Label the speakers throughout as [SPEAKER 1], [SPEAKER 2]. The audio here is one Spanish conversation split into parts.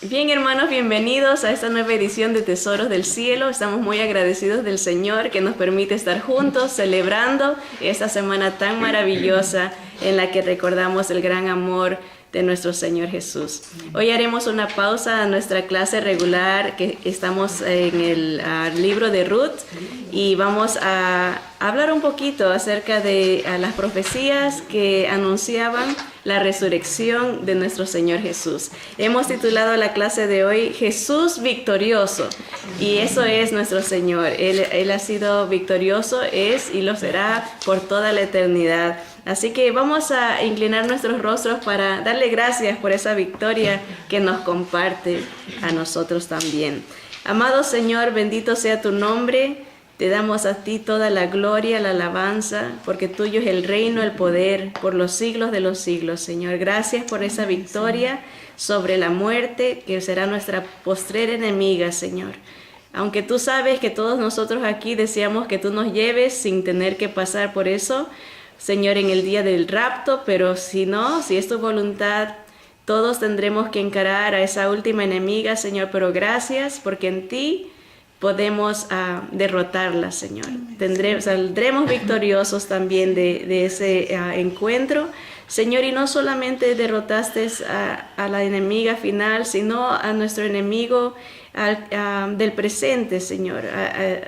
[SPEAKER 1] Bien, hermanos, bienvenidos a esta nueva edición de Tesoros del Cielo. Estamos muy agradecidos del Señor que nos permite estar juntos celebrando esta semana tan maravillosa en la que recordamos el gran amor de nuestro Señor Jesús. Hoy haremos una pausa a nuestra clase regular que estamos en el libro de Ruth y vamos a hablar un poquito acerca de las profecías que anunciaban la resurrección de nuestro Señor Jesús. Hemos titulado la clase de hoy Jesús victorioso, y eso es nuestro Señor. Él ha sido victorioso, es y lo será por toda la eternidad. Así que vamos a inclinar nuestros rostros para darle gracias por esa victoria que nos comparte a nosotros también. Amado Señor, bendito sea tu nombre. Te damos a ti toda la gloria, la alabanza, porque tuyo es el reino, el poder, por los siglos de los siglos, Señor. Gracias por esa victoria sobre la muerte, que será nuestra postrera enemiga, Señor. Aunque tú sabes que todos nosotros aquí deseamos que tú nos lleves sin tener que pasar por eso, Señor, en el día del rapto, pero si no, si es tu voluntad, todos tendremos que encarar a esa última enemiga, Señor. Pero gracias, porque en ti podemos derrotarla, Señor. Saldremos victoriosos también de ese encuentro, Señor, y no solamente derrotaste a la enemiga final, sino a nuestro enemigo del presente, Señor,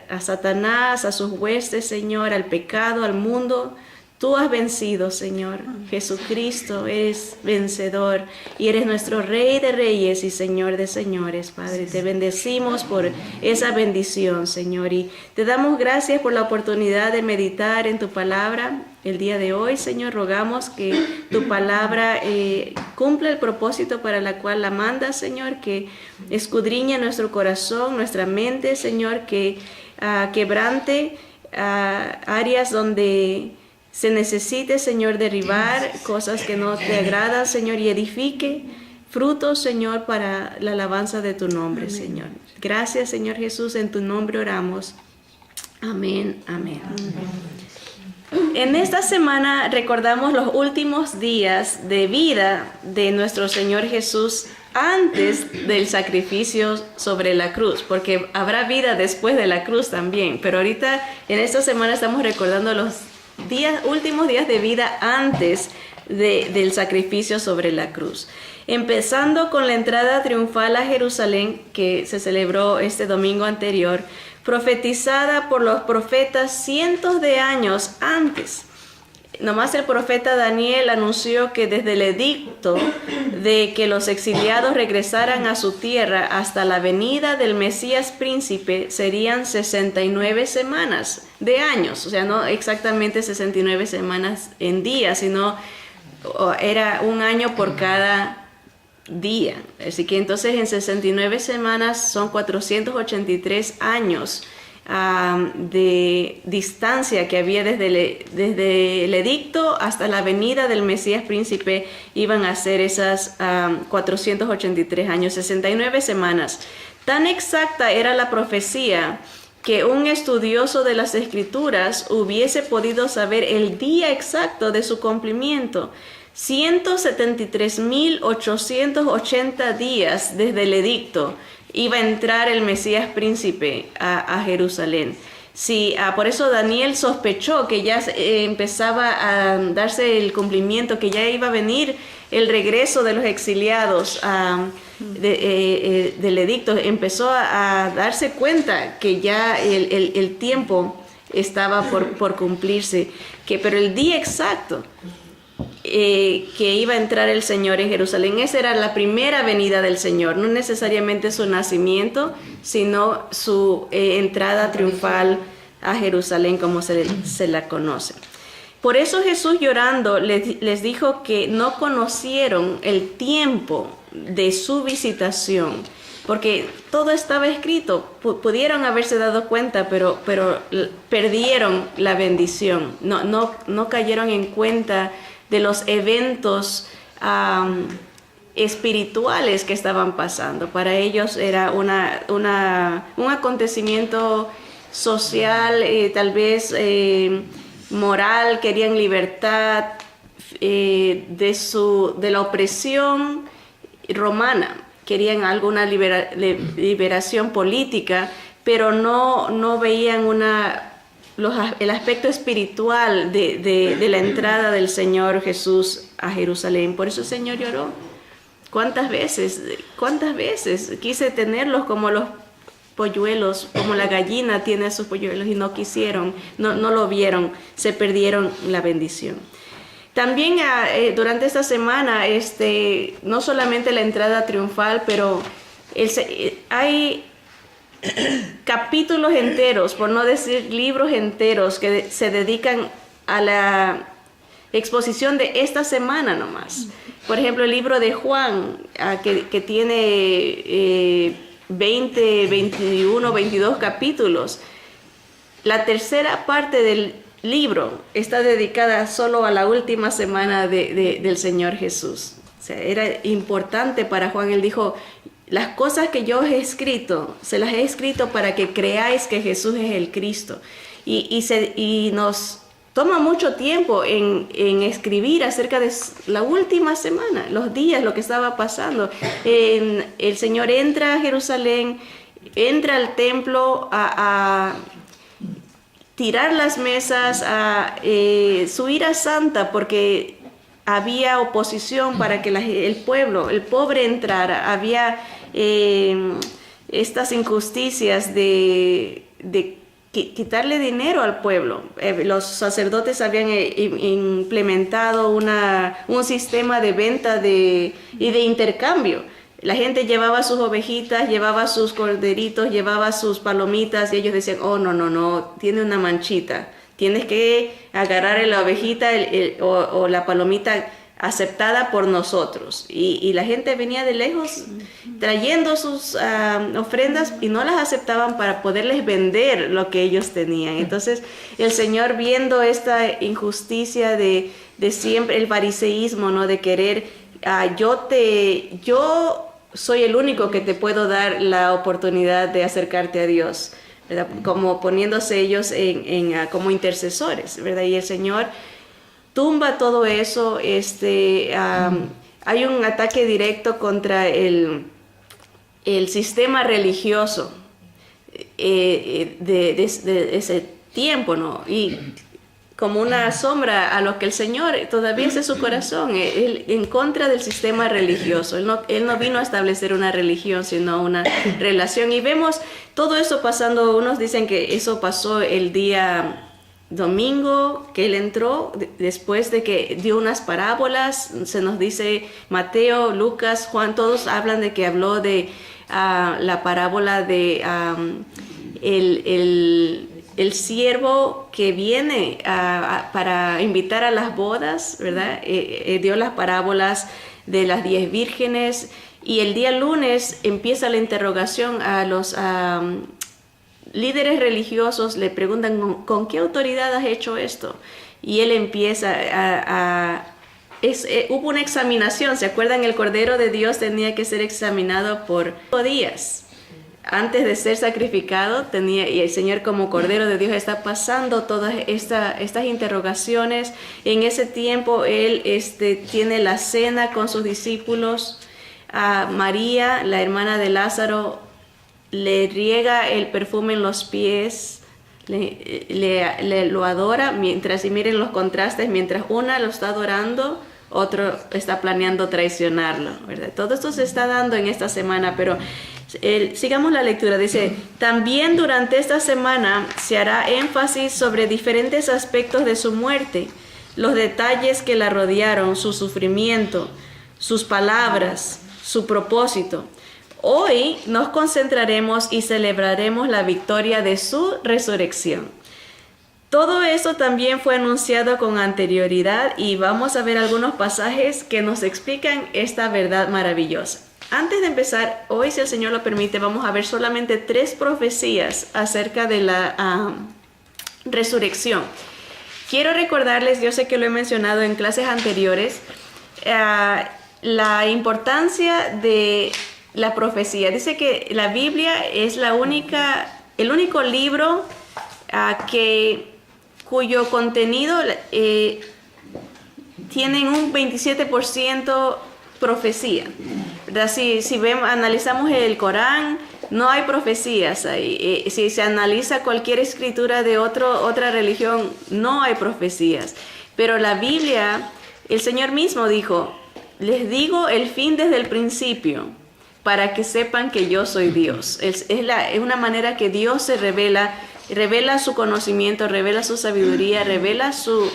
[SPEAKER 1] a Satanás, a sus huestes, Señor, al pecado, al mundo. Tú has vencido, Señor. Jesucristo es vencedor y eres nuestro Rey de Reyes y Señor de Señores, Padre. Te bendecimos por esa bendición, Señor, y te damos gracias por la oportunidad de meditar en tu palabra el día de hoy, Señor. Rogamos que tu palabra cumpla el propósito para la cual la mandas, Señor, que escudriñe nuestro corazón, nuestra mente, Señor, que quebrante áreas donde se necesite, Señor, derribar cosas que no te agradan, Señor, y edifique frutos, Señor, para la alabanza de tu nombre, amén. Señor. Gracias, Señor Jesús, en tu nombre oramos. Amén, amén. Amén. En esta semana recordamos los últimos días de vida de nuestro Señor Jesús antes del sacrificio sobre la cruz, porque habrá vida después de la cruz también, pero ahorita en esta semana estamos recordando los últimos días de vida antes del sacrificio sobre la cruz. Empezando con la entrada triunfal a Jerusalén, que se celebró este domingo anterior, profetizada por los profetas cientos de años antes. Nomás el profeta Daniel anunció que desde el edicto de que los exiliados regresaran a su tierra hasta la venida del Mesías príncipe serían 69 semanas de años, o sea, no exactamente 69 semanas en días, sino era un año por cada día. Así que entonces en 69 semanas son 483 años de distancia que había desde el edicto hasta la venida del Mesías príncipe. Iban a ser esas 483 años, 69 semanas. Tan exacta era la profecía que un estudioso de las Escrituras hubiese podido saber el día exacto de su cumplimiento. 173.880 días desde el edicto iba a entrar el Mesías príncipe a Jerusalén. Sí, por eso Daniel sospechó que ya empezaba a darse el cumplimiento, que ya iba a venir el regreso de los exiliados del edicto. Empezó a darse cuenta que ya el tiempo estaba por cumplirse, pero el día exacto que iba a entrar el Señor en Jerusalén, esa era la primera venida del Señor, no necesariamente su nacimiento, sino su entrada triunfal a Jerusalén, como se la conoce. Por eso Jesús, llorando, les dijo que no conocieron el tiempo de su visitación, porque todo estaba escrito. Pudieron haberse dado cuenta, pero perdieron la bendición, no cayeron en cuenta de los eventos espirituales que estaban pasando. Para ellos era un acontecimiento social, tal vez moral. Querían libertad de la opresión romana, querían alguna liberación política, pero no veían el aspecto espiritual de la entrada del Señor Jesús a Jerusalén. Por eso el Señor lloró. ¿Cuántas veces quise tenerlos como los polluelos, como la gallina tiene a sus polluelos, y no quisieron, no lo vieron, se perdieron la bendición? También durante esta semana, no solamente la entrada triunfal, pero hay capítulos enteros, por no decir libros enteros, que se dedican a la exposición de esta semana nomás. Por ejemplo, el libro de Juan, que tiene 20, 21, 22 capítulos. La tercera parte del libro está dedicada solo a la última semana del Señor Jesús. O sea, era importante para Juan. Él dijo: las cosas que yo he escrito, se las he escrito para que creáis que Jesús es el Cristo. Y nos toma mucho tiempo en escribir acerca de la última semana, los días, lo que estaba pasando. El Señor entra a Jerusalén, entra al templo a tirar las mesas, su ira santa, porque había oposición para que el pueblo, el pobre, entrara. Había estas injusticias de quitarle dinero al pueblo. Los sacerdotes habían implementado un sistema de venta y de intercambio. La gente llevaba sus ovejitas, llevaba sus corderitos, llevaba sus palomitas, y ellos decían: oh, no, tiene una manchita. Tienes que agarrar la ovejita o la palomita aceptada por nosotros. Y la gente venía de lejos trayendo sus ofrendas y no las aceptaban para poderles vender lo que ellos tenían. Entonces el Señor, viendo esta injusticia de siempre, el fariseísmo, ¿no? De querer, yo soy el único que te puedo dar la oportunidad de acercarte a Dios, ¿verdad? Como poniéndose ellos como intercesores, ¿verdad? Y el Señor tumba todo eso. Hay un ataque directo contra el sistema religioso de ese tiempo, ¿no? Y como una sombra a lo que el Señor todavía es su corazón, él en contra del sistema religioso. Él no vino a establecer una religión, sino una relación. Y vemos todo eso pasando. Unos dicen que eso pasó el día domingo, que él entró después de que dio unas parábolas. Se nos dice Mateo, Lucas, Juan, todos hablan de que habló de la parábola de el siervo que viene para invitar a las bodas, ¿verdad? Dio las parábolas de las 10 vírgenes, y el día lunes empieza la interrogación a los líderes religiosos. Le preguntan: ¿con qué autoridad has hecho esto? Y él empieza hubo una examinación. ¿Se acuerdan? El Cordero de Dios tenía que ser examinado por 5 días. Antes de ser sacrificado, y el Señor, como Cordero de Dios, está pasando todas estas interrogaciones. En ese tiempo, Él tiene la cena con sus discípulos. A María, la hermana de Lázaro, le riega el perfume en los pies, lo adora, y miren los contrastes: mientras una lo está adorando, otro está planeando traicionarlo, ¿verdad? Todo esto se está dando en esta semana, pero sigamos la lectura. Dice: también durante esta semana se hará énfasis sobre diferentes aspectos de su muerte, los detalles que la rodearon, su sufrimiento, sus palabras, su propósito. Hoy nos concentraremos y celebraremos la victoria de su resurrección. Todo eso también fue anunciado con anterioridad, y vamos a ver algunos pasajes que nos explican esta verdad maravillosa. Antes de empezar, hoy, si el Señor lo permite, vamos a ver solamente 3 profecías acerca de la resurrección. Quiero recordarles, yo sé que lo he mencionado en clases anteriores, la importancia de la profecía. Dice que la Biblia es el único libro cuyo contenido tiene un 27% profecía. ¿verdad? Si vemos, analizamos el Corán, no hay profecías ahí. Si se analiza cualquier escritura de otra religión, no hay profecías. Pero la Biblia, el Señor mismo dijo, les digo el fin desde el principio, para que sepan que yo soy Dios. Es una manera que Dios se revela su conocimiento, revela su sabiduría, revela su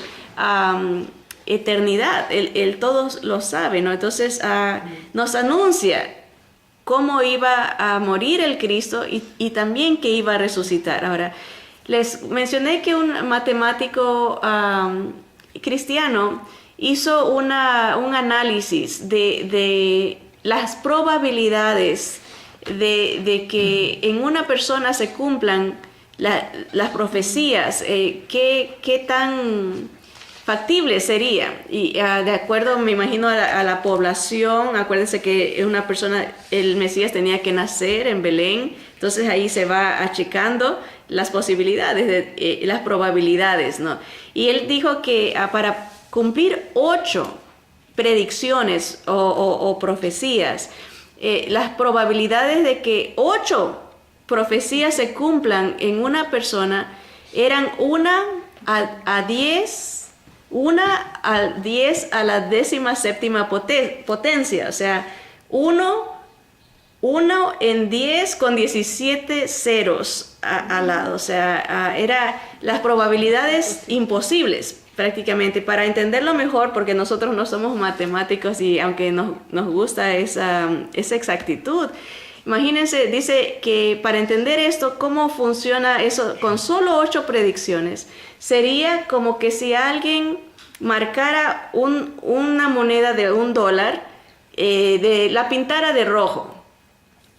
[SPEAKER 1] eternidad. Él todos lo sabe, ¿no? Entonces nos anuncia cómo iba a morir el Cristo y también que iba a resucitar. Ahora, les mencioné que un matemático cristiano hizo un análisis de las probabilidades de que en una persona se cumplan las profecías, qué tan factible sería. Y de acuerdo, me imagino, a la población. Acuérdense que una persona, el Mesías tenía que nacer en Belén, entonces ahí se va achicando las posibilidades, las probabilidades, ¿no? Y él dijo que para cumplir 8 predicciones o profecías, las probabilidades de que 8 profecías se cumplan en una persona eran 1 a 10 a la 17ª potencia, o sea, 1 en 10 con 17 ceros al lado, o sea, era las probabilidades imposibles prácticamente. Para entenderlo mejor, porque nosotros no somos matemáticos y aunque nos gusta esa exactitud, imagínense, dice que para entender esto, cómo funciona eso con solo 8 predicciones, sería como que si alguien marcara una moneda de $1, la pintara de rojo,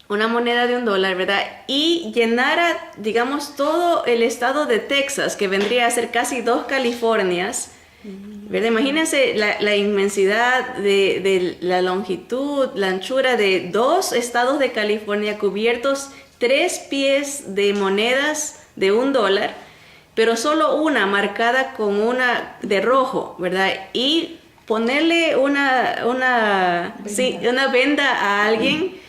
[SPEAKER 1] una moneda de $1, ¿verdad? Y llenara, digamos, todo el estado de Texas, que vendría a ser casi 2 Californias, ¿verdad? Imagínense la inmensidad de la longitud, la anchura de 2 estados de California cubiertos 3 pies de monedas de $1, pero solo una marcada con una de rojo, ¿verdad? Y ponerle una venda a alguien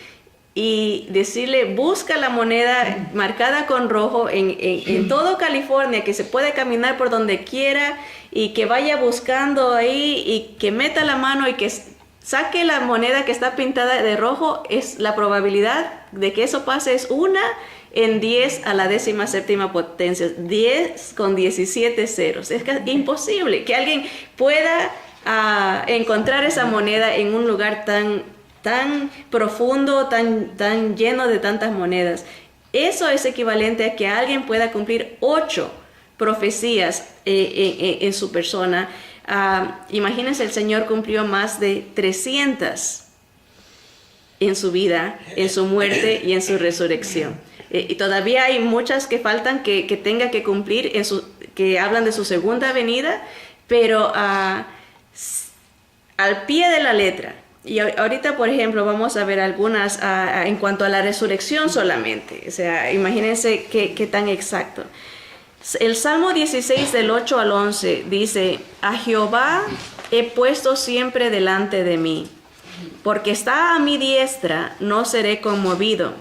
[SPEAKER 1] y decirle, busca la moneda marcada con rojo en todo California, que se puede caminar por donde quiera y que vaya buscando ahí y que meta la mano y que saque la moneda que está pintada de rojo. Es la probabilidad de que eso pase es 1 en 10 a la 17ª potencia, 10 con 17 ceros. Es imposible que alguien pueda encontrar esa moneda en un lugar tan profundo, tan lleno de tantas monedas. Eso es equivalente a que alguien pueda cumplir 8 profecías en su persona. Imagínense, el Señor cumplió más de 300 en su vida, en su muerte y en su resurrección. Y todavía hay muchas que faltan que tenga que cumplir, que hablan de su segunda venida, pero al pie de la letra. Y ahorita, por ejemplo, vamos a ver algunas en cuanto a la resurrección solamente. O sea, imagínense qué tan exacto. El Salmo 16 del 8 al 11 dice, a Jehová he puesto siempre delante de mí, porque está a mi diestra, no seré conmovido.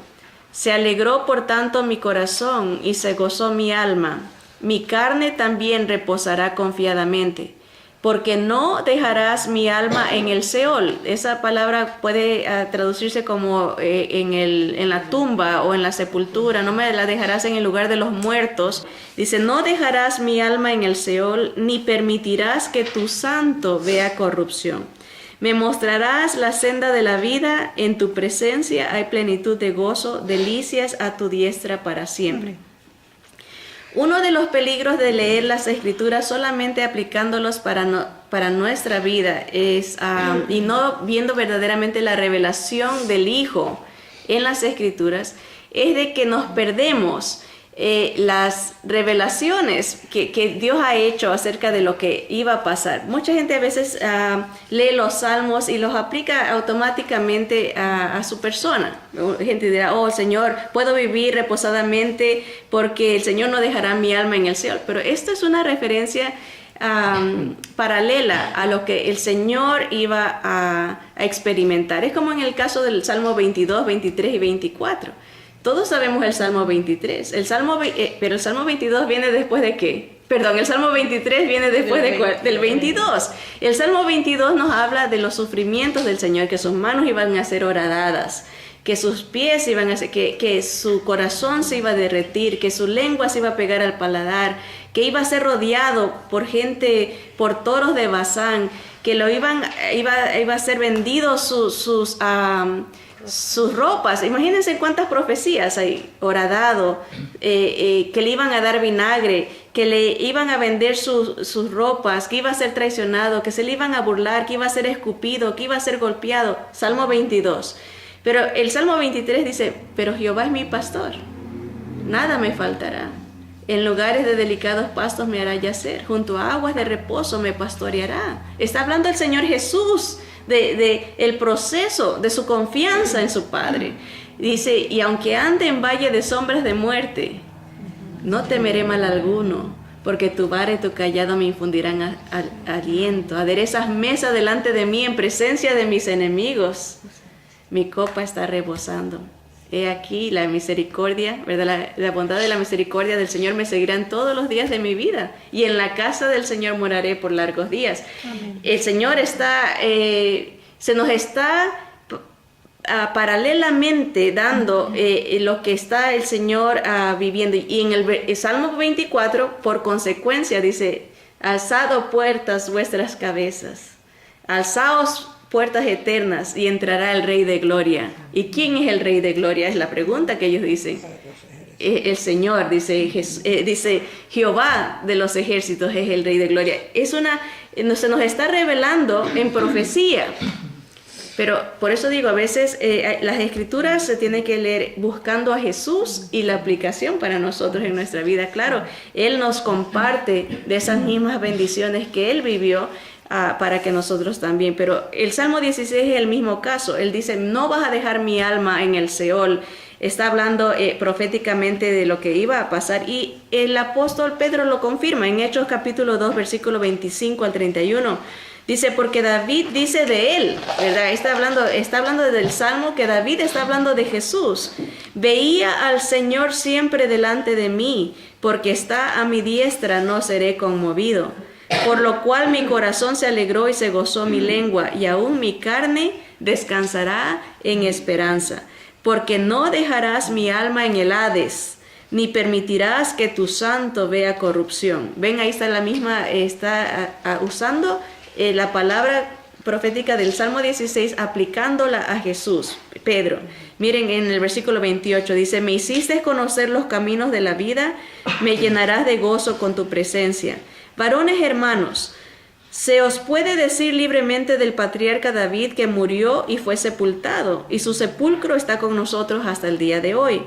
[SPEAKER 1] Se alegró por tanto mi corazón y se gozó mi alma. Mi carne también reposará confiadamente, porque no dejarás mi alma en el Seol. Esa palabra puede traducirse como en la tumba o en la sepultura. No me la dejarás en el lugar de los muertos. Dice, no dejarás mi alma en el Seol, ni permitirás que tu santo vea corrupción. Me mostrarás la senda de la vida, en tu presencia hay plenitud de gozo, delicias a tu diestra para siempre. Uno de los peligros de leer las Escrituras solamente aplicándolos para nuestra vida es, y no viendo verdaderamente la revelación del Hijo en las Escrituras, es de que nos perdemos las revelaciones que Dios ha hecho acerca de lo que iba a pasar. Mucha gente a veces lee los salmos y los aplica automáticamente a su persona. Gente dirá, oh Señor, puedo vivir reposadamente porque el Señor no dejará mi alma en el Seol. Pero esto es una referencia paralela a lo que el Señor iba a experimentar. Es como en el caso del Salmo 22, 23 y 24. Todos sabemos el Salmo 23, pero el Salmo 22 viene después de ¿qué? Perdón, el Salmo 23 viene después del 22. El Salmo 22 nos habla de los sufrimientos del Señor, que sus manos iban a ser horadadas, que sus pies iban a ser, que su corazón se iba a derretir, que su lengua se iba a pegar al paladar, que iba a ser rodeado por gente, por toros de Basán, que iba a ser vendido sus ropas. Imagínense cuántas profecías hay, horadado, que le iban a dar vinagre, que le iban a vender sus ropas, que iba a ser traicionado, que se le iban a burlar, que iba a ser escupido, que iba a ser golpeado. Salmo 22. Pero el Salmo 23 dice, pero Jehová es mi pastor, nada me faltará. En lugares de delicados pastos me hará yacer, junto a aguas de reposo me pastoreará. Está hablando el Señor Jesús de el proceso de su confianza en su Padre. Dice, y aunque ande en valle de sombras de muerte, no temeré mal alguno, porque tu vara y tu callado me infundirán aliento. Aderezas mesa delante de mí en presencia de mis enemigos. Mi copa está rebosando. He aquí la misericordia, ¿verdad? La bondad y la misericordia del Señor me seguirán todos los días de mi vida, y en la casa del Señor moraré por largos días. Amén. El Señor se nos está paralelamente dando lo que está el Señor viviendo. Y en el Salmo 24, por consecuencia, dice, alzado puertas vuestras cabezas, alzaos puertas eternas, y entrará el Rey de Gloria. ¿Y quién es el Rey de Gloria? Es la pregunta que ellos dicen. El Señor, dice Jehová de los ejércitos es el Rey de Gloria. Se nos está revelando en profecía. Pero por eso digo, a veces las escrituras se tienen que leer buscando a Jesús y la aplicación para nosotros en nuestra vida. Claro, Él nos comparte de esas mismas bendiciones que Él vivió, para que nosotros también. Pero el Salmo 16 es el mismo caso. Él dice, no vas a dejar mi alma en el Seol. Está hablando proféticamente de lo que iba a pasar, y el apóstol Pedro lo confirma en Hechos capítulo 2, versículo 25 al 31. Dice, porque David dice de él, ¿verdad? Está hablando del Salmo, que David está hablando de Jesús. Veía al Señor siempre delante de mí, porque está a mi diestra, no seré conmovido. Por lo cual mi corazón se alegró y se gozó mi lengua, y aún mi carne descansará en esperanza. Porque no dejarás mi alma en el Hades, ni permitirás que tu santo vea corrupción. Ven, ahí está la misma, está usando la palabra profética del Salmo 16, aplicándola a Jesús, Pedro. Miren en el versículo 28, dice, me hiciste conocer los caminos de la vida, me llenarás de gozo con tu presencia. Varones hermanos, se os puede decir libremente del patriarca David, que murió y fue sepultado, y su sepulcro está con nosotros hasta el día de hoy.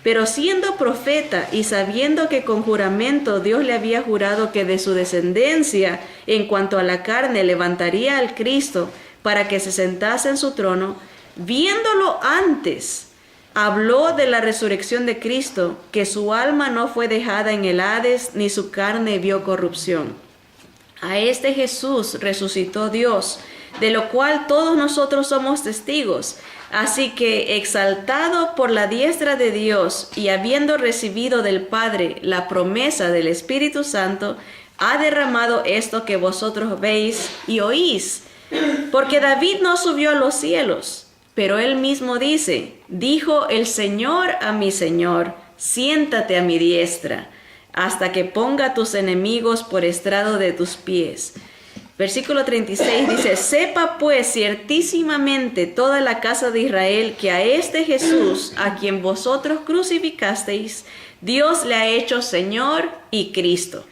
[SPEAKER 1] Pero siendo profeta y sabiendo que con juramento Dios le había jurado que de su descendencia, en cuanto a la carne, levantaría al Cristo para que se sentase en su trono, viéndolo antes, habló de la resurrección de Cristo, que su alma no fue dejada en el Hades, ni su carne vio corrupción. A este Jesús resucitó Dios, de lo cual todos nosotros somos testigos. Así que, exaltado por la diestra de Dios y habiendo recibido del Padre la promesa del Espíritu Santo, ha derramado esto que vosotros veis y oís. Porque David no subió a los cielos, pero él mismo dice, dijo el Señor a mi Señor, siéntate a mi diestra, hasta que ponga a tus enemigos por estrado de tus pies. Versículo 36 dice, sepa pues ciertísimamente toda la casa de Israel que a este Jesús, a quien vosotros crucificasteis, Dios le ha hecho Señor y Cristo.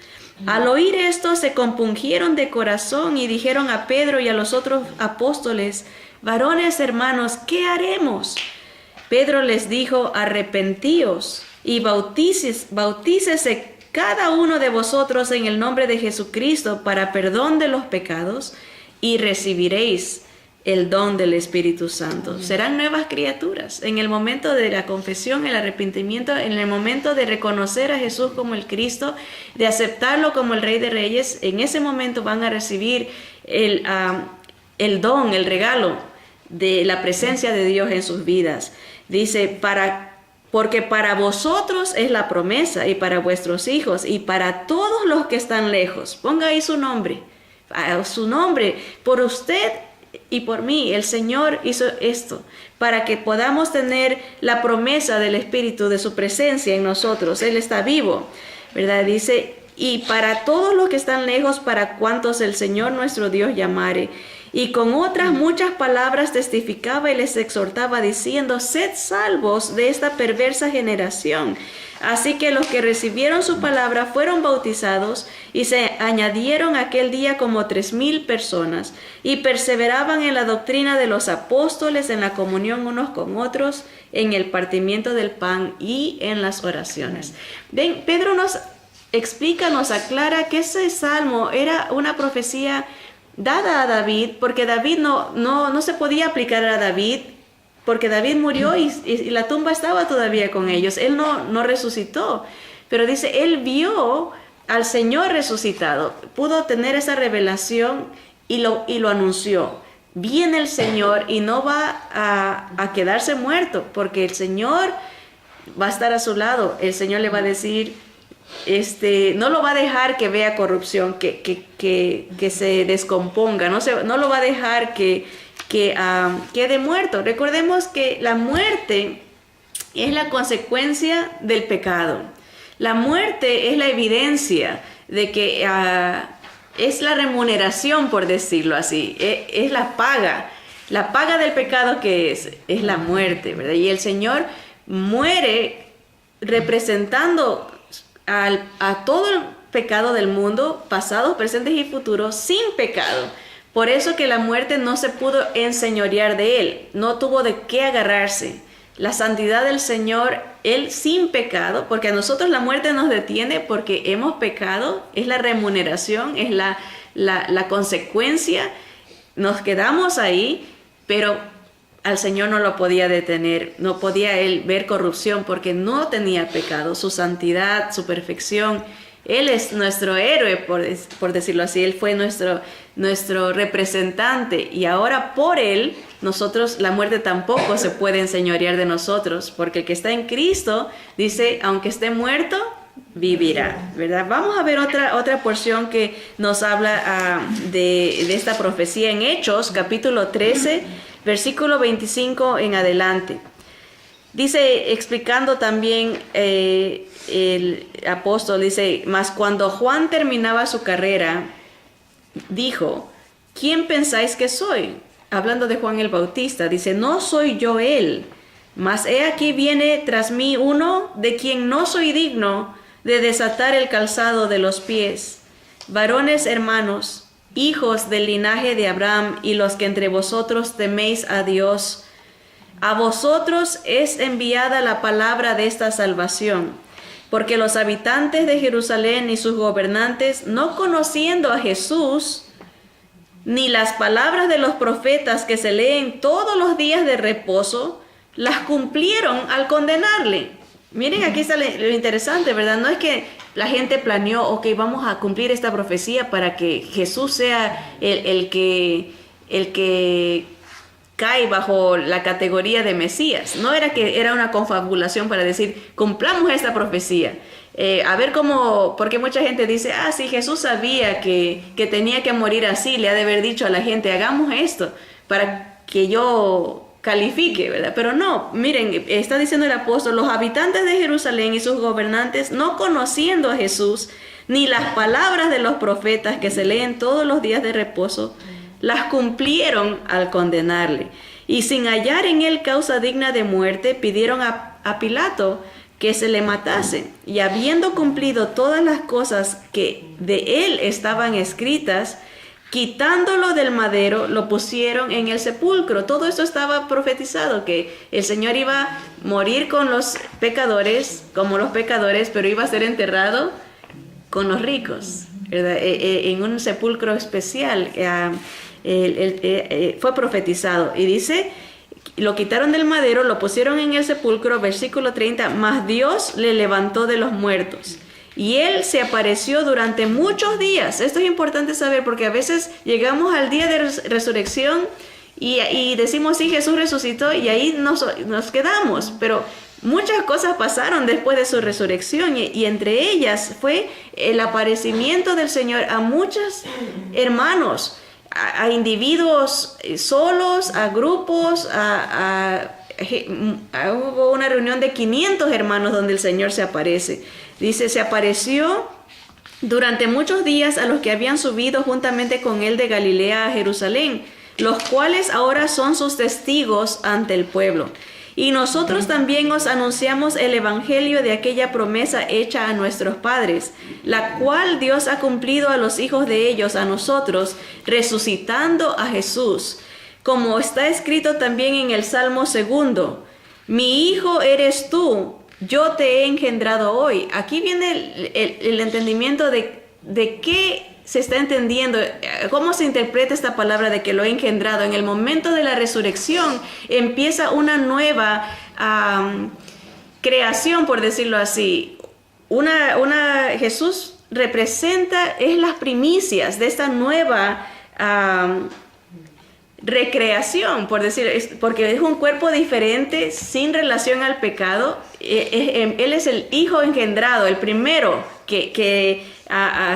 [SPEAKER 1] Al oír esto se compungieron de corazón y dijeron a Pedro y a los otros apóstoles, varones hermanos, ¿qué haremos? Pedro les dijo, arrepentíos y bautícese cada uno de vosotros en el nombre de Jesucristo para perdón de los pecados, y recibiréis el don del Espíritu Santo. Serán nuevas criaturas. En el momento de la confesión, el arrepentimiento, en el momento de reconocer a Jesús como el Cristo, de aceptarlo como el Rey de Reyes, en ese momento van a recibir el don, el regalo de la presencia de Dios en sus vidas. Dice, porque para vosotros es la promesa, y para vuestros hijos, y para todos los que están lejos. Ponga ahí su nombre, por usted y por mí. El Señor hizo esto para que podamos tener la promesa del Espíritu, de su presencia en nosotros. Él está vivo, ¿verdad? Dice, y para todos los que están lejos, para cuantos el Señor nuestro Dios llamare. Y con otras muchas palabras testificaba y les exhortaba diciendo, sed salvos de esta perversa generación. Así que los que recibieron su palabra fueron bautizados, y se añadieron aquel día como 3,000 personas, y perseveraban en la doctrina de los apóstoles, en la comunión unos con otros, en el partimiento del pan y en las oraciones. Ven, Pedro nos explica, nos aclara que ese salmo era una profecía dada a David, porque David no se podía aplicar a David, porque David murió y la tumba estaba todavía con ellos. Él no resucitó, pero dice, él vio al Señor resucitado, pudo tener esa revelación y lo anunció. Viene el Señor y no va a quedarse muerto, porque el Señor va a estar a su lado. El Señor le va a decir, no lo va a dejar que vea corrupción, que se descomponga, no lo va a dejar que quede muerto. Recordemos que la muerte es la consecuencia del pecado. La muerte es la evidencia de que es la remuneración, por decirlo así, es la paga del pecado, que es la muerte, ¿verdad? Y el Señor muere representando a todo el pecado del mundo, pasados, presentes y futuros, sin pecado. Por eso que la muerte no se pudo enseñorear de él, no tuvo de qué agarrarse. La santidad del Señor, él sin pecado, porque a nosotros la muerte nos detiene porque hemos pecado, es la remuneración, es la consecuencia, nos quedamos ahí, pero al Señor no lo podía detener, no podía él ver corrupción porque no tenía pecado, su santidad, su perfección. Él es nuestro héroe, por decirlo así. Él fue nuestro representante, y ahora por él, nosotros, la muerte tampoco se puede enseñorear de nosotros, porque el que está en Cristo, dice, aunque esté muerto, vivirá, ¿verdad? Vamos a ver otra porción que nos habla de esta profecía en Hechos, capítulo 13, versículo 25 en adelante. Dice, explicando también el apóstol, dice, mas cuando Juan terminaba su carrera, dijo, ¿quién pensáis que soy? Hablando de Juan el Bautista, dice, no soy yo él, mas he aquí viene tras mí uno de quien no soy digno de desatar el calzado de los pies. Varones hermanos, hijos del linaje de Abraham, y los que entre vosotros teméis a Dios, a vosotros es enviada la palabra de esta salvación, porque los habitantes de Jerusalén y sus gobernantes, no conociendo a Jesús, ni las palabras de los profetas que se leen todos los días de reposo, las cumplieron al condenarle. Miren, aquí está lo interesante, ¿verdad? No es que la gente planeó, ok, vamos a cumplir esta profecía para que Jesús sea el que cae bajo la categoría de Mesías. No era que era una confabulación para decir, cumplamos esta profecía. A ver cómo, porque mucha gente dice, si Jesús sabía que tenía que morir así, le ha de haber dicho a la gente, hagamos esto para que yo califique, ¿verdad? Pero no, miren, está diciendo el apóstol, los habitantes de Jerusalén y sus gobernantes, no conociendo a Jesús, ni las palabras de los profetas que se leen todos los días de reposo, las cumplieron al condenarle. Y sin hallar en él causa digna de muerte, pidieron a Pilato que se le matase. Y habiendo cumplido todas las cosas que de él estaban escritas, quitándolo del madero, lo pusieron en el sepulcro. Todo esto estaba profetizado, que el Señor iba a morir con los pecadores, como los pecadores, pero iba a ser enterrado con los ricos, ¿verdad? En un sepulcro especial. fue profetizado. Y dice, lo quitaron del madero, lo pusieron en el sepulcro, versículo 30, mas Dios le levantó de los muertos. Y Él se apareció durante muchos días. Esto es importante saber porque a veces llegamos al día de resurrección y decimos, sí, Jesús resucitó y ahí nos quedamos. Pero muchas cosas pasaron después de su resurrección y entre ellas fue el aparecimiento del Señor a muchos hermanos, a individuos solos, a grupos, hubo una reunión de 500 hermanos donde el Señor se aparece. Dice, se apareció durante muchos días a los que habían subido juntamente con él de Galilea a Jerusalén, los cuales ahora son sus testigos ante el pueblo. Y nosotros también os anunciamos el evangelio de aquella promesa hecha a nuestros padres, la cual Dios ha cumplido a los hijos de ellos, a nosotros, resucitando a Jesús. Como está escrito también en el Salmo 2, mi hijo eres tú, yo te he engendrado hoy. Aquí viene el entendimiento de qué se está entendiendo, cómo se interpreta esta palabra de que lo he engendrado. En el momento de la resurrección empieza una nueva creación, por decirlo así. Jesús representa, es las primicias de esta nueva recreación, por decir, porque es un cuerpo diferente, sin relación al pecado. Él es el hijo engendrado, el primero que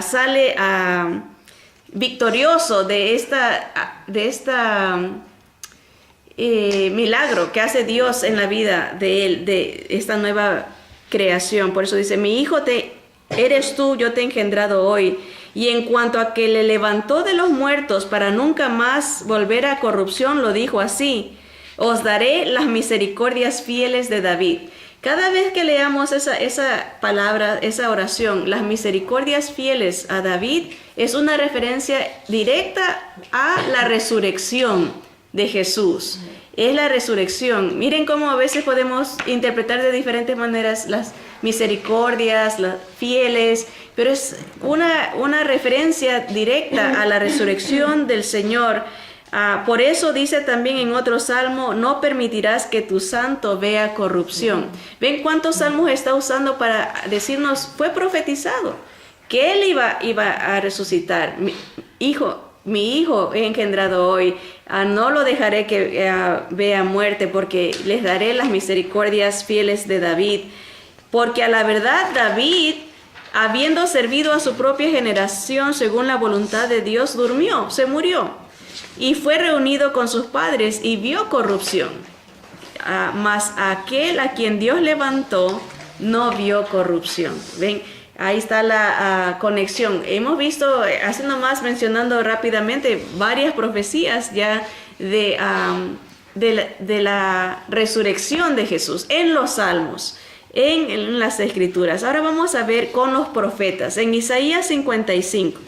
[SPEAKER 1] sale victorioso de esta milagro que hace Dios en la vida de él, de esta nueva creación. Por eso dice, mi hijo eres tú, yo te he engendrado hoy. Y en cuanto a que le levantó de los muertos para nunca más volver a corrupción, lo dijo así, os daré las misericordias fieles de David. Cada vez que leamos esa palabra, esa oración, las misericordias fieles a David, es una referencia directa a la resurrección de Jesús. Es la resurrección. Miren cómo a veces podemos interpretar de diferentes maneras las misericordias, las fieles, pero es una referencia directa a la resurrección del Señor. Por eso dice también en otro salmo, no permitirás que tu santo vea corrupción. ¿Ven cuántos salmos está usando para decirnos, fue profetizado, que Él iba a resucitar? Mi hijo he engendrado hoy, no lo dejaré que vea muerte, porque les daré las misericordias fieles de David. Porque a la verdad David, habiendo servido a su propia generación según la voluntad de Dios, durmió, se murió, y fue reunido con sus padres y vio corrupción. Mas aquel a quien Dios levantó no vio corrupción. ¿Ven? Ahí está la conexión. Hemos visto, haciendo más, mencionando rápidamente, varias profecías ya de la resurrección de Jesús en los salmos, en las escrituras. Ahora vamos a ver con los profetas. En Isaías 55.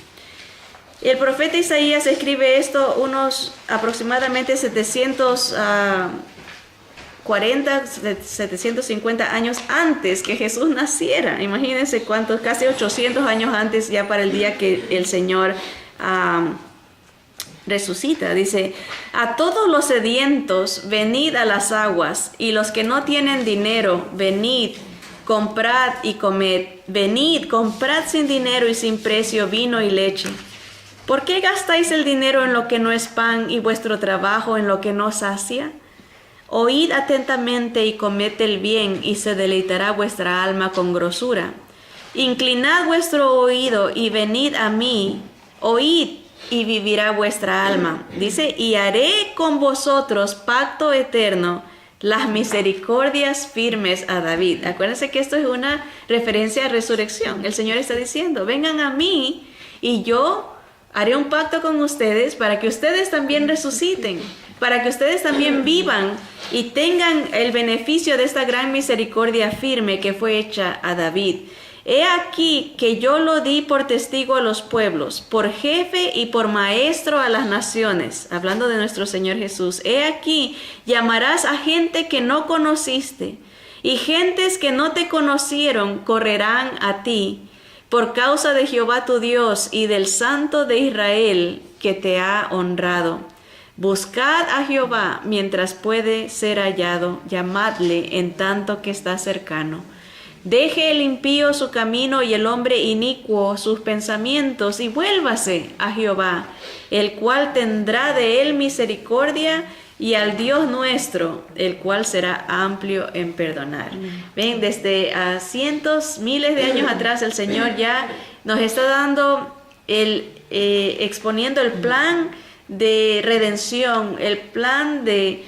[SPEAKER 1] El profeta Isaías escribe esto unos aproximadamente 750 años antes que Jesús naciera. Imagínense cuántos, casi 800 años antes, ya para el día que el Señor resucita. Dice, a todos los sedientos, venid a las aguas, y los que no tienen dinero, venid, comprad y comed. Venid, comprad sin dinero y sin precio vino y leche. ¿Por qué gastáis el dinero en lo que no es pan y vuestro trabajo en lo que no sacia? Oíd atentamente y comed el bien, y se deleitará vuestra alma con grosura. Inclinad vuestro oído y venid a mí, oíd y vivirá vuestra alma. Dice, y haré con vosotros pacto eterno, las misericordias firmes a David. Acuérdense que esto es una referencia a resurrección. El Señor está diciendo, vengan a mí y yo haré un pacto con ustedes para que ustedes también resuciten, para que ustedes también vivan y tengan el beneficio de esta gran misericordia firme que fue hecha a David. He aquí que yo lo di por testigo a los pueblos, por jefe y por maestro a las naciones. Hablando de nuestro Señor Jesús. He aquí, llamarás a gente que no conociste, y gentes que no te conocieron correrán a ti. Por causa de Jehová tu Dios y del Santo de Israel, que te ha honrado. Buscad a Jehová mientras puede ser hallado, llamadle en tanto que está cercano. Deje el impío su camino y el hombre inicuo sus pensamientos, y vuélvase a Jehová, el cual tendrá de él misericordia, y al Dios nuestro, el cual será amplio en perdonar. Ven, desde cientos, miles de años atrás, el Señor ya nos está dando exponiendo el plan de redención, el plan de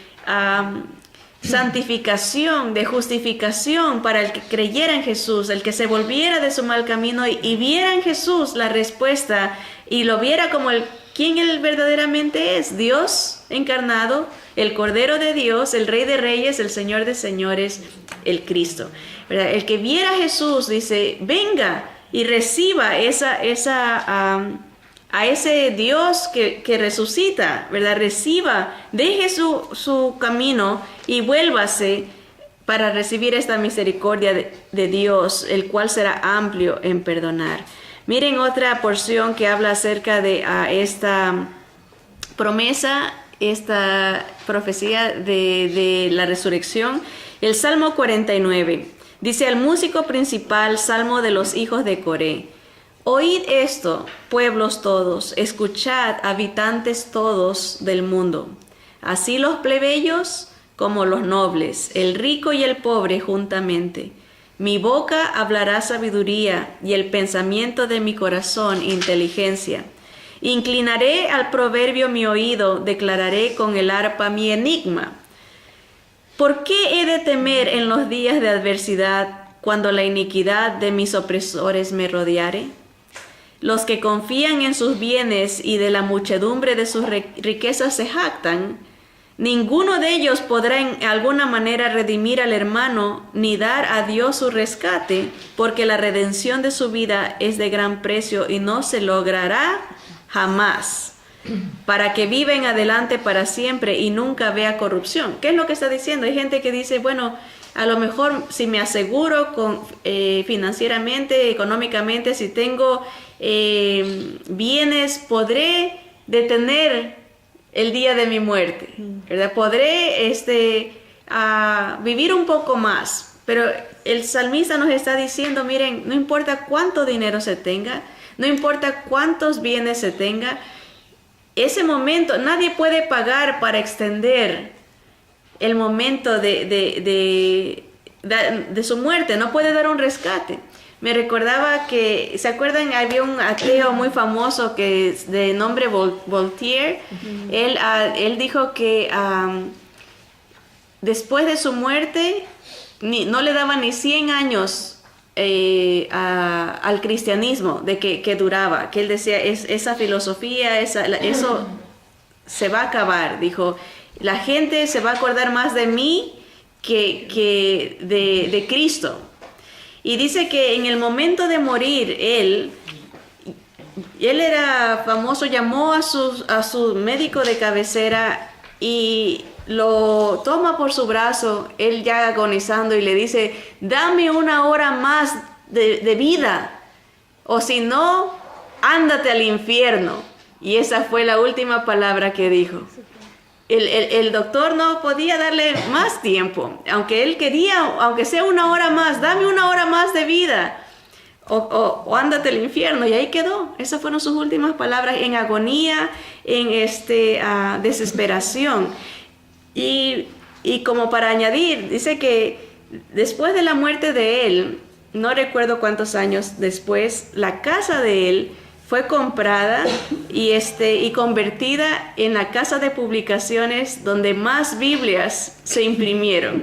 [SPEAKER 1] santificación, de justificación para el que creyera en Jesús, el que se volviera de su mal camino y viera en Jesús la respuesta y lo viera como quien él verdaderamente es, Dios encarnado, el Cordero de Dios, el Rey de Reyes, el Señor de Señores, el Cristo. ¿Verdad? El que viera a Jesús dice, venga y reciba a ese Dios que resucita, ¿verdad? Reciba, deje su camino y vuélvase para recibir esta misericordia de Dios, el cual será amplio en perdonar. Miren otra porción que habla acerca de esta promesa, esta profecía de la resurrección. El Salmo 49 dice: al músico principal, salmo de los hijos de Coré. Oíd esto, pueblos todos, escuchad, habitantes todos del mundo. Así los plebeyos como los nobles, el rico y el pobre juntamente. Mi boca hablará sabiduría y el pensamiento de mi corazón inteligencia. Inclinaré al proverbio mi oído, declararé con el arpa mi enigma. ¿Por qué he de temer en los días de adversidad, cuando la iniquidad de mis opresores me rodeare? Los que confían en sus bienes y de la muchedumbre de sus riquezas se jactan. Ninguno de ellos podrá en alguna manera redimir al hermano, ni dar a Dios su rescate, porque la redención de su vida es de gran precio y no se logrará jamás, para que viva en adelante para siempre y nunca vea corrupción. ¿Qué es lo que está diciendo? Hay gente que dice, bueno, a lo mejor si me aseguro financieramente, económicamente, si tengo bienes, podré detener el día de mi muerte, ¿verdad? Podré vivir un poco más. Pero el salmista nos está diciendo, miren, no importa cuánto dinero se tenga, no importa cuántos bienes se tenga, ese momento nadie puede pagar para extender el momento de su muerte, no puede dar un rescate. Me recordaba que, ¿se acuerdan? Había un ateo muy famoso que es de nombre Voltaire. Él dijo que después de su muerte no le daban ni 100 años al cristianismo de que duraba. Que él decía, esa filosofía, eso se va a acabar. Dijo, la gente se va a acordar más de mí que de Cristo. Y dice que en el momento de morir, él era famoso, llamó a su médico de cabecera y lo toma por su brazo, él ya agonizando, y le dice, dame 1 hora más de vida, o si no, ándate al infierno. Y esa fue la última palabra que dijo. El doctor no podía darle más tiempo, aunque él quería, aunque sea 1 hora más, dame 1 hora más de vida, o ándate al infierno, y ahí quedó. Esas fueron sus últimas palabras, en agonía, en desesperación. Y como para añadir, dice que después de la muerte de él, no recuerdo cuántos años después, la casa de él fue comprada y convertida en la casa de publicaciones donde más Biblias se imprimieron.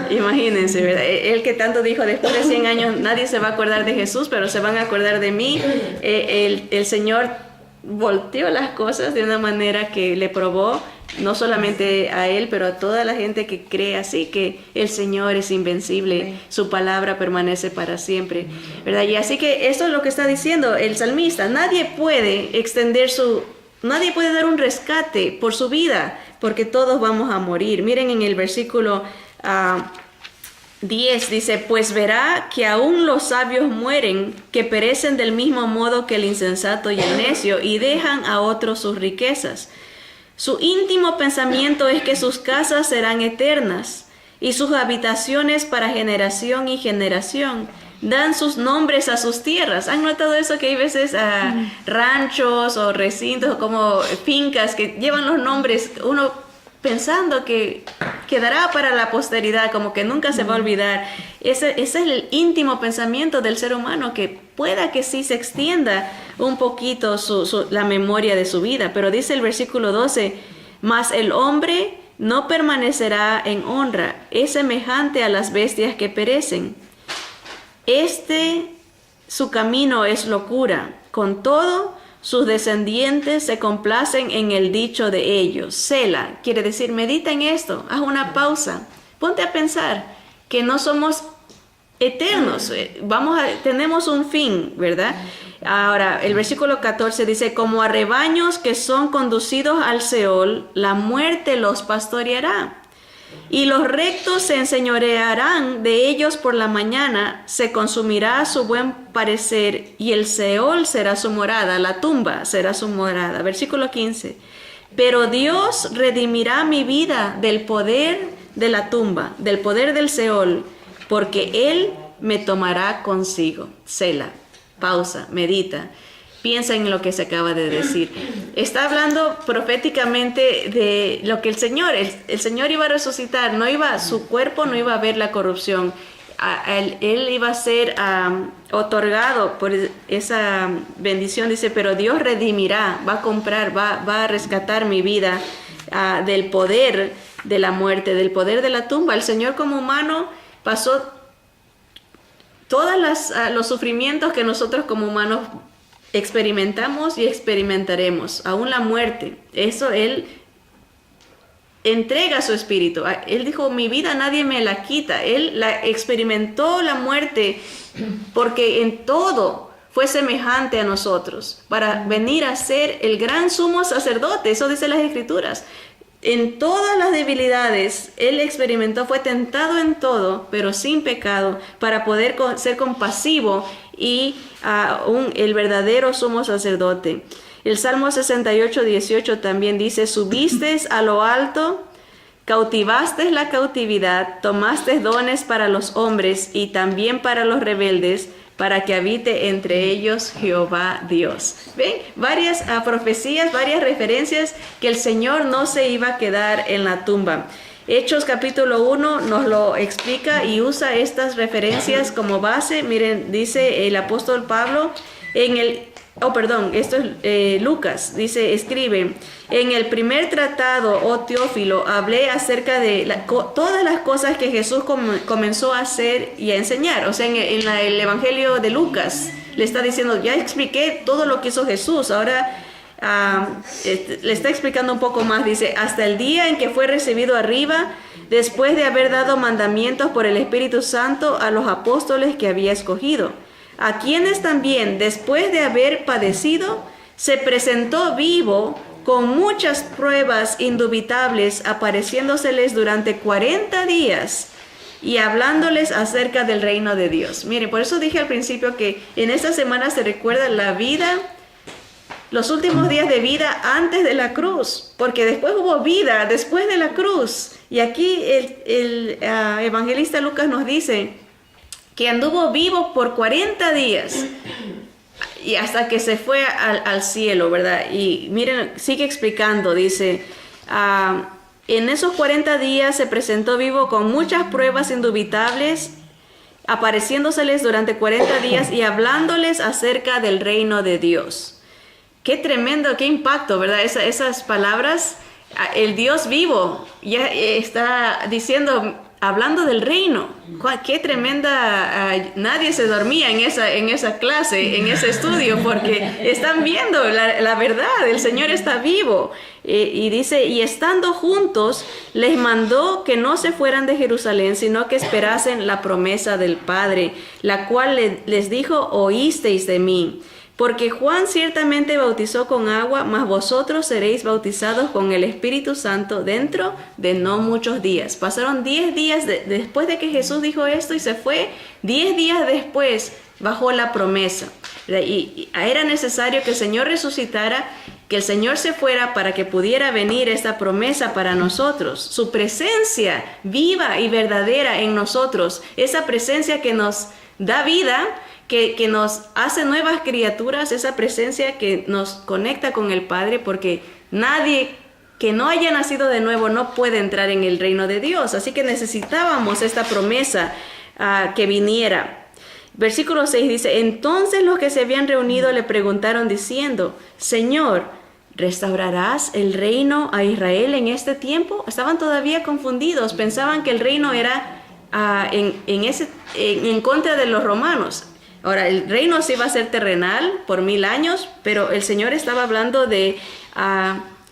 [SPEAKER 1] Imagínense, ¿verdad? Él que tanto dijo, después de 100 años nadie se va a acordar de Jesús, pero se van a acordar de mí. El Señor volteó las cosas de una manera que le probó, no solamente a él, pero a toda la gente que cree así, que el Señor es invencible, su palabra permanece para siempre, ¿verdad? Y así que eso es lo que está diciendo el salmista. Nadie puede nadie puede dar un rescate por su vida, porque todos vamos a morir. Miren en el versículo 10 dice, pues verá que aún los sabios mueren, que perecen del mismo modo que el insensato y el necio, y dejan a otros sus riquezas. Su íntimo pensamiento es que sus casas serán eternas, y sus habitaciones para generación y generación. Dan sus nombres a sus tierras. ¿Han notado eso? Que hay veces ranchos o recintos como fincas que llevan los nombres, uno pensando que quedará para la posteridad, como que nunca se va a olvidar. Ese es el íntimo pensamiento del ser humano, que pueda que sí se extienda un poquito la memoria de su vida. Pero dice el versículo 12, mas el hombre no permanecerá en honra, es semejante a las bestias que perecen. Su camino es locura, con todo, sus descendientes se complacen en el dicho de ellos. Sela, quiere decir, medita en esto, haz una pausa, ponte a pensar que no somos eternos, tenemos un fin, ¿verdad? Ahora, el versículo 14 dice, como a rebaños que son conducidos al Seol, la muerte los pastoreará. Y los rectos se enseñorearán de ellos por la mañana, se consumirá su buen parecer, y el Seol será su morada, la tumba será su morada. Versículo 15. Pero Dios redimirá mi vida del poder de la tumba, del poder del Seol, porque Él me tomará consigo. Sela, pausa, medita. Piensa en lo que se acaba de decir. Está hablando proféticamente de lo que el Señor iba a resucitar. Su cuerpo no iba a ver la corrupción. Él iba a ser otorgado por esa bendición. Dice, pero Dios redimirá, va a comprar, va a rescatar mi vida del poder de la muerte, del poder de la tumba. El Señor como humano pasó todos los sufrimientos que nosotros como humanos experimentamos y experimentaremos, aún la muerte. Eso Él entrega su espíritu. Él dijo, mi vida nadie me la quita. Él experimentó la muerte porque en todo fue semejante a nosotros, para venir a ser el gran sumo sacerdote. Eso dice las Escrituras. En todas las debilidades, Él experimentó, fue tentado en todo, pero sin pecado, para poder ser compasivo y el verdadero sumo sacerdote. El Salmo 68:18 también dice, subiste a lo alto, cautivaste la cautividad, tomaste dones para los hombres y también para los rebeldes, para que habite entre ellos Jehová Dios. ¿Ven? Varias profecías, varias referencias que el Señor no se iba a quedar en la tumba. Hechos capítulo 1 nos lo explica y usa estas referencias como base. Miren, dice el apóstol Pablo esto es Lucas, dice, escribe, en el primer tratado, oh Teófilo, hablé acerca de todas las cosas que Jesús comenzó a hacer y a enseñar. O sea, en el Evangelio de Lucas le está diciendo, ya expliqué todo lo que hizo Jesús, ahora le está explicando un poco más. Dice, hasta el día en que fue recibido arriba, después de haber dado mandamientos por el Espíritu Santo a los apóstoles que había escogido, a quienes también, después de haber padecido, se presentó vivo con muchas pruebas indubitables, apareciéndoseles durante 40 días y hablándoles acerca del reino de Dios. Miren, por eso dije al principio que en esta semana se recuerda la vida, los últimos días de vida antes de la cruz, porque después hubo vida después de la cruz. Y aquí el evangelista Lucas nos dice que anduvo vivo por 40 días y hasta que se fue al cielo, ¿verdad? Y miren, sigue explicando, dice, en esos 40 días se presentó vivo con muchas pruebas indubitables, apareciéndoseles durante 40 días y hablándoles acerca del reino de Dios. Qué tremendo, qué impacto, ¿verdad? Esas palabras, el Dios vivo ya está diciendo, hablando del reino. Qué tremenda, nadie se dormía en esa clase, en ese estudio, porque están viendo la verdad, el Señor está vivo. Y dice, y estando juntos, les mandó que no se fueran de Jerusalén, sino que esperasen la promesa del Padre, la cual les dijo, oísteis de mí. Porque Juan ciertamente bautizó con agua, mas vosotros seréis bautizados con el Espíritu Santo dentro de no muchos días. Pasaron 10 días después de que Jesús dijo esto y se fue. 10 días después bajó la promesa. Y era necesario que el Señor resucitara, que el Señor se fuera para que pudiera venir esta promesa para nosotros. Su presencia viva y verdadera en nosotros, esa presencia que nos da vida, que nos hace nuevas criaturas, esa presencia que nos conecta con el Padre, porque nadie que no haya nacido de nuevo no puede entrar en el reino de Dios. Así que necesitábamos esta promesa que viniera. Versículo 6 dice: entonces los que se habían reunido le preguntaron diciendo: Señor, ¿restaurarás el reino a Israel en este tiempo? Estaban todavía confundidos, pensaban que el reino era en contra de los romanos. Ahora, el reino sí va a ser terrenal por 1000 años, pero el Señor estaba hablando de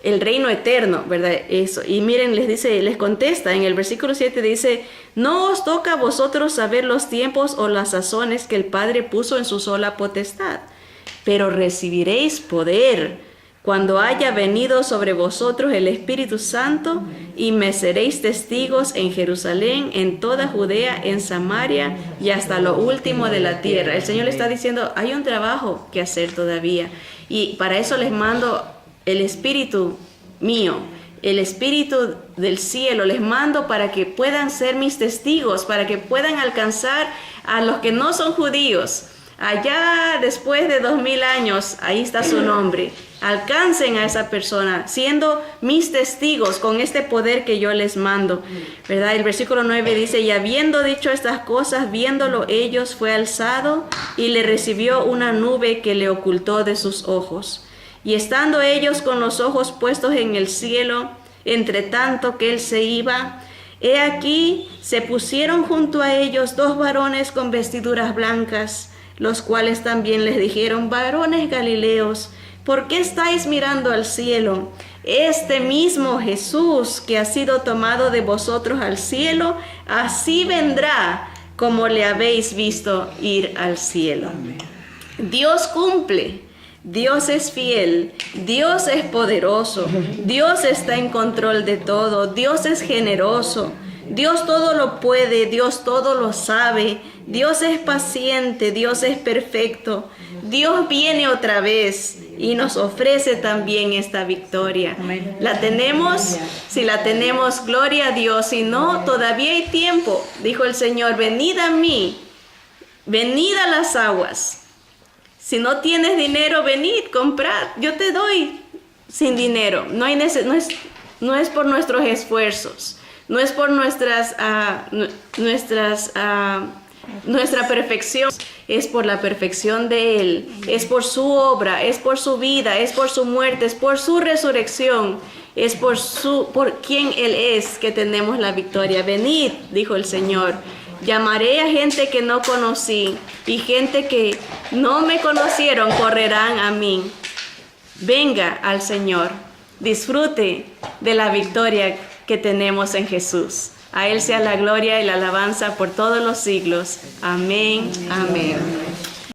[SPEAKER 1] el reino eterno, ¿verdad? Eso. Y miren, les contesta en el versículo 7, dice: no os toca a vosotros saber los tiempos o las sazones que el Padre puso en su sola potestad, pero recibiréis poder cuando haya venido sobre vosotros el Espíritu Santo, y me seréis testigos en Jerusalén, en toda Judea, en Samaria y hasta lo último de la tierra. El Señor le está diciendo, hay un trabajo que hacer todavía, y para eso les mando el Espíritu mío, el Espíritu del cielo, les mando para que puedan ser mis testigos, para que puedan alcanzar a los que no son judíos. Allá después de 2000 años, ahí está su nombre. Alcancen a esa persona, siendo mis testigos con este poder que yo les mando, ¿verdad? El versículo 9 dice: y habiendo dicho estas cosas, viéndolo ellos, fue alzado y le recibió una nube que le ocultó de sus ojos. Y estando ellos con los ojos puestos en el cielo, entre tanto que él se iba, he aquí se pusieron junto a ellos 2 varones con vestiduras blancas, los cuales también les dijeron: varones Galileos, ¿por qué estáis mirando al cielo? Este mismo Jesús que ha sido tomado de vosotros al cielo, así vendrá como le habéis visto ir al cielo. Dios cumple, Dios es fiel, Dios es poderoso, Dios está en control de todo, Dios es generoso, Dios todo lo puede, Dios todo lo sabe, Dios es paciente, Dios es perfecto. Dios viene otra vez y nos ofrece también esta victoria.
[SPEAKER 2] Amén.
[SPEAKER 1] ¿La tenemos? Si la tenemos, gloria a Dios. Si no, todavía hay tiempo. Dijo el Señor: venid a mí, venid a las aguas. Si no tienes dinero, venid, comprad. Yo te doy sin dinero. No es por nuestros esfuerzos. No es por nuestra perfección, es por la perfección de Él, es por su obra, es por su vida, es por su muerte, es por su resurrección, es por quien Él es que tenemos la victoria. Venid, dijo el Señor, llamaré a gente que no conocí, y gente que no me conocieron correrán a mí. Venga al Señor, disfrute de la victoria que tenemos en Jesús. A Él sea la gloria y la alabanza por todos los siglos. Amén, amén.